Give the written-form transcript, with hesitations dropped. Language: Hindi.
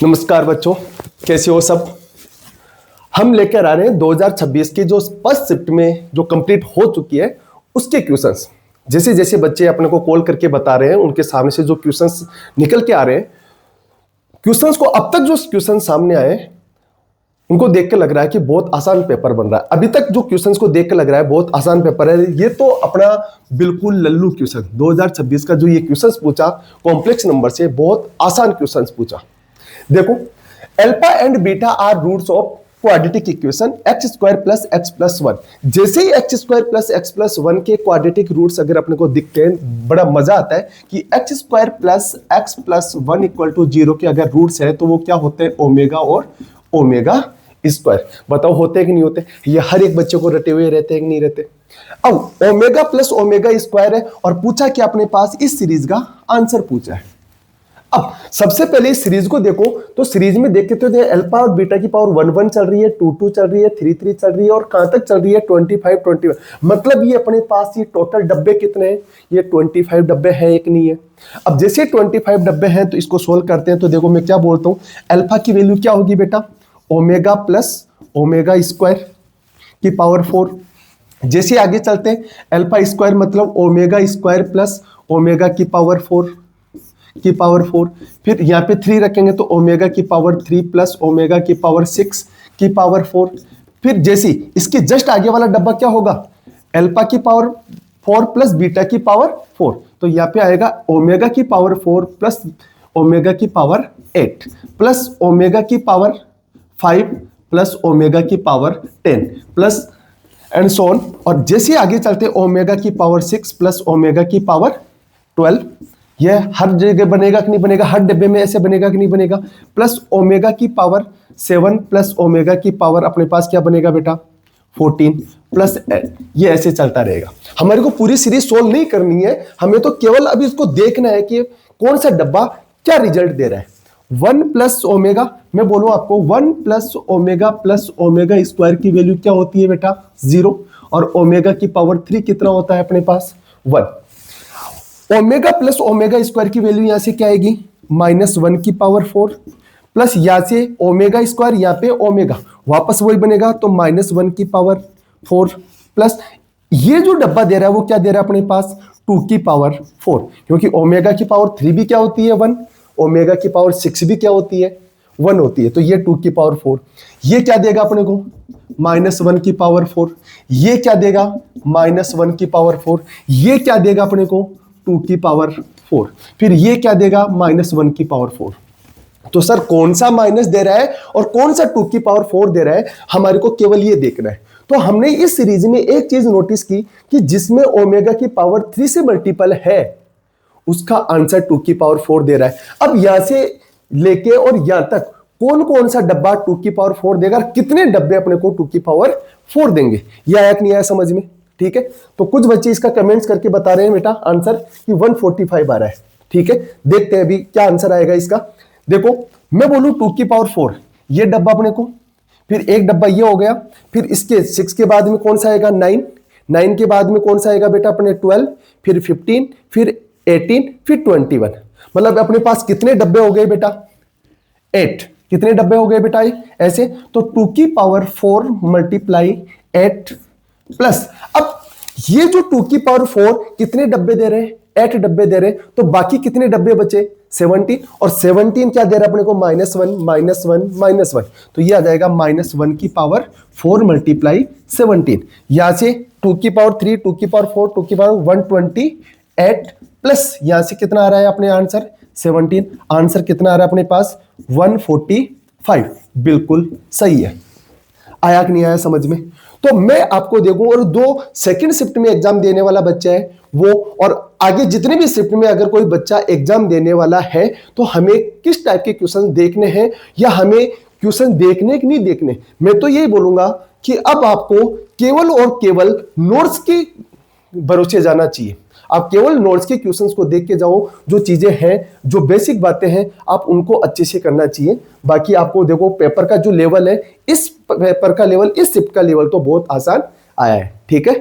नमस्कार बच्चों, कैसे हो सब। हम लेकर आ रहे हैं 2026 की जो फर्स्ट शिफ्ट में जो कंप्लीट हो चुकी है उसके क्वेश्चंस। जैसे जैसे बच्चे अपने को कॉल करके बता रहे हैं उनके सामने से जो क्वेश्चंस निकल के आ रहे हैं, क्वेश्चंस को अब तक जो क्वेश्चन सामने आए उनको देख के लग रहा है कि बहुत आसान पेपर बन रहा है। अभी तक जो क्वेश्चंस को देख के लग रहा है बहुत आसान पेपर है, ये तो अपना बिल्कुल लल्लू क्वेश्चन 2026 का जो ये क्वेश्चंस पूछा कॉम्प्लेक्स नंबर से बहुत आसान क्वेश्चंस पूछा। देखो, alpha and beta are roots of quadratic equation x square plus x plus one. जैसे ही x square plus x plus one के क्वाड्रेटिक रूट्स अगर अपने को दिखते हैं, बड़ा मजा आता है कि x square plus x plus one equal to zero के अगर रूट्स है तो वो क्या होते हैं, ओमेगा और ओमेगा स्क्वायर। बताओ होते हैं कि नहीं होते? ये हर एक बच्चे को रटे हुए रहते हैं कि नहीं रहते? अब ओमेगा प्लस ओमेगा स्क्वायर है और पूछा कि अपने पास इस सीरीज का आंसर पूछा है। अब सबसे पहले इस सीरीज को देखो तो सीरीज में देखते तो अल्फा और बीटा की पावर 1 1 चल रही है, 2 2 चल रही है, 3 3 चल रही है और कहां तक चल रही है 25 21। मतलब ये अपने पास ये टोटल डब्बे कितने हैं? ये 25 डब्बे हैं, एक नहीं है। अब जैसे 25 डब्बे हैं तो इसको सोल्व करते हैं। तो देखो मैं क्या बोलता हूं, अल्फा की वैल्यू क्या होगी बेटा? ओमेगा प्लस ओमेगा स्क्वायर की पावर 4। जैसे आगे चलते हैं, अल्फा स्क्वायर मतलब ओमेगा स्क्वायर प्लस ओमेगा की पावर 4। फिर यहाँ पे 3 रखेंगे तो ओमेगा की पावर 3 प्लस ओमेगा की पावर 6 की पावर 4। फिर जैसे इसके जस्ट आगे वाला डब्बा क्या होगा? अल्फा की पावर 4 प्लस बीटा की पावर 4। तो यहाँ पे आएगा ओमेगा की पावर 4 प्लस ओमेगा की पावर 8 प्लस ओमेगा की पावर 5 प्लस ओमेगा की power 10 plus and so on. और जैसे आगे चलते ओमेगा की पावर 6 प्लस ओमेगा की पावर 12। यह हर जगह बनेगा कि नहीं बनेगा? हर डब्बे में ऐसे बनेगा कि नहीं बनेगा? प्लस ओमेगा की पावर 7 प्लस ओमेगा की पावर अपने पास क्या बनेगा बेटा? 14 प्लस ये ऐसे चलता रहेगा। हमारे को पूरी सीरीज सोल्व नहीं करनी है, हमें तो केवल अभी इसको देखना है कि कौन सा डब्बा क्या रिजल्ट दे रहा है। 1 प्लस ओमेगा, मैं बोलूं आपको 1 प्लस ओमेगा स्क्वायर की वैल्यू क्या होती है बेटा? 0। और ओमेगा की पावर 3 कितना होता है अपने पास? 1। ओमेगा प्लस ओमेगा स्क्वायर की वैल्यू यहां से क्या आएगी? -1 की पावर 4 प्लस यहां से ओमेगा स्क्वायर, यहां पे ओमेगा वापस वही बनेगा तो -1 की पावर 4 प्लस ये जो डब्बा दे रहा है वो क्या दे रहा है अपने पास? 2 की पावर 4। क्योंकि ओमेगा की पावर 3 भी क्या होती है? 1। ओमेगा की पावर 6 भी क्या होती है? 1 होती है। तो ये 2 की पावर 4। ये क्या देगा अपने को? -1 की पावर 4। ये क्या देगा? -1 की पावर 4। ये क्या देगा अपने को? 2 की पावर 4। फिर ये क्या देगा? -1 की पावर 4। तो सर कौन सा माइनस दे रहा है और कौन सा 2 की पावर 4 दे रहा है, हमारे को केवल ये देखना है। तो हमने इस सीरीज में एक चीज नोटिस की कि जिसमें ओमेगा की पावर 3 से मल्टीपल है उसका आंसर 2 की पावर 4 दे रहा है। अब यहां से लेके और यहां तक कौन कौन सा डब्बा 2 की पावर 4 देगा, कितने डब्बे अपने को 2 की पावर 4 देंगे, यह आया कि नहीं आया समझ में? ठीक है, तो कुछ बच्चे इसका कमेंट्स करके बता रहे हैं बेटा आंसर कि 145 आ रहा है। ठीक है, देखते हैं अभी क्या आंसर आएगा इसका। देखो मैं बोलूं 2 की पावर 4, ये डब्बा अपने को, फिर एक डब्बा ये हो गया, फिर इसके 6 के बाद में कौन सा आएगा? 9 के बाद में कौन सा आएगा बेटा अपने? 12, फिर 15, फिर 18, फिर 21। मतलब अपने पास कितने डब्बे हो गए बेटा? 8। कितने डब्बे हो गए बेटा ऐसे? तो 2 की पावर 4 मल्टीप्लाई 8 प्लस, अब ये जो 2 की पावर 4 कितने डब्बे दे रहे हैं? 8 डब्बे दे रहे हैं। तो बाकी कितने डब्बे बचे? 17। और 17 क्या दे रहा है अपने को? -1। तो ये आ जाएगा -1 की पावर 4 मल्टीप्लाई 17। यहां से 2 की पावर 3, 2 की पावर 4, 2 की पावर 128 प्लस यहां से कितना आ रहा है अपने आंसर? 17। आंसर कितना आ रहा है अपने पास? 145। बिल्कुल सही है। आया कि नहीं आया समझ में? तो मैं आपको देखूं, और 2 सेकंड शिफ्ट में एग्जाम देने वाला बच्चा है वो, और आगे जितने भी शिफ्ट में अगर कोई बच्चा एग्जाम देने वाला है तो हमें किस टाइप के क्वेश्चन देखने हैं या हमें क्वेश्चन देखने कि नहीं देखने, मैं तो यही बोलूंगा कि अब आपको केवल और केवल नोट्स के भरोसे जाना चाहिए। आप केवल नोट्स के क्वेश्चंस को देख के जाओ, जो चीजें हैं, जो बेसिक बातें हैं, आप उनको अच्छे से करना चाहिए। बाकी आपको देखो पेपर का जो लेवल है, इस पेपर का लेवल, इस शिफ्ट का लेवल तो बहुत आसान आया है। ठीक है।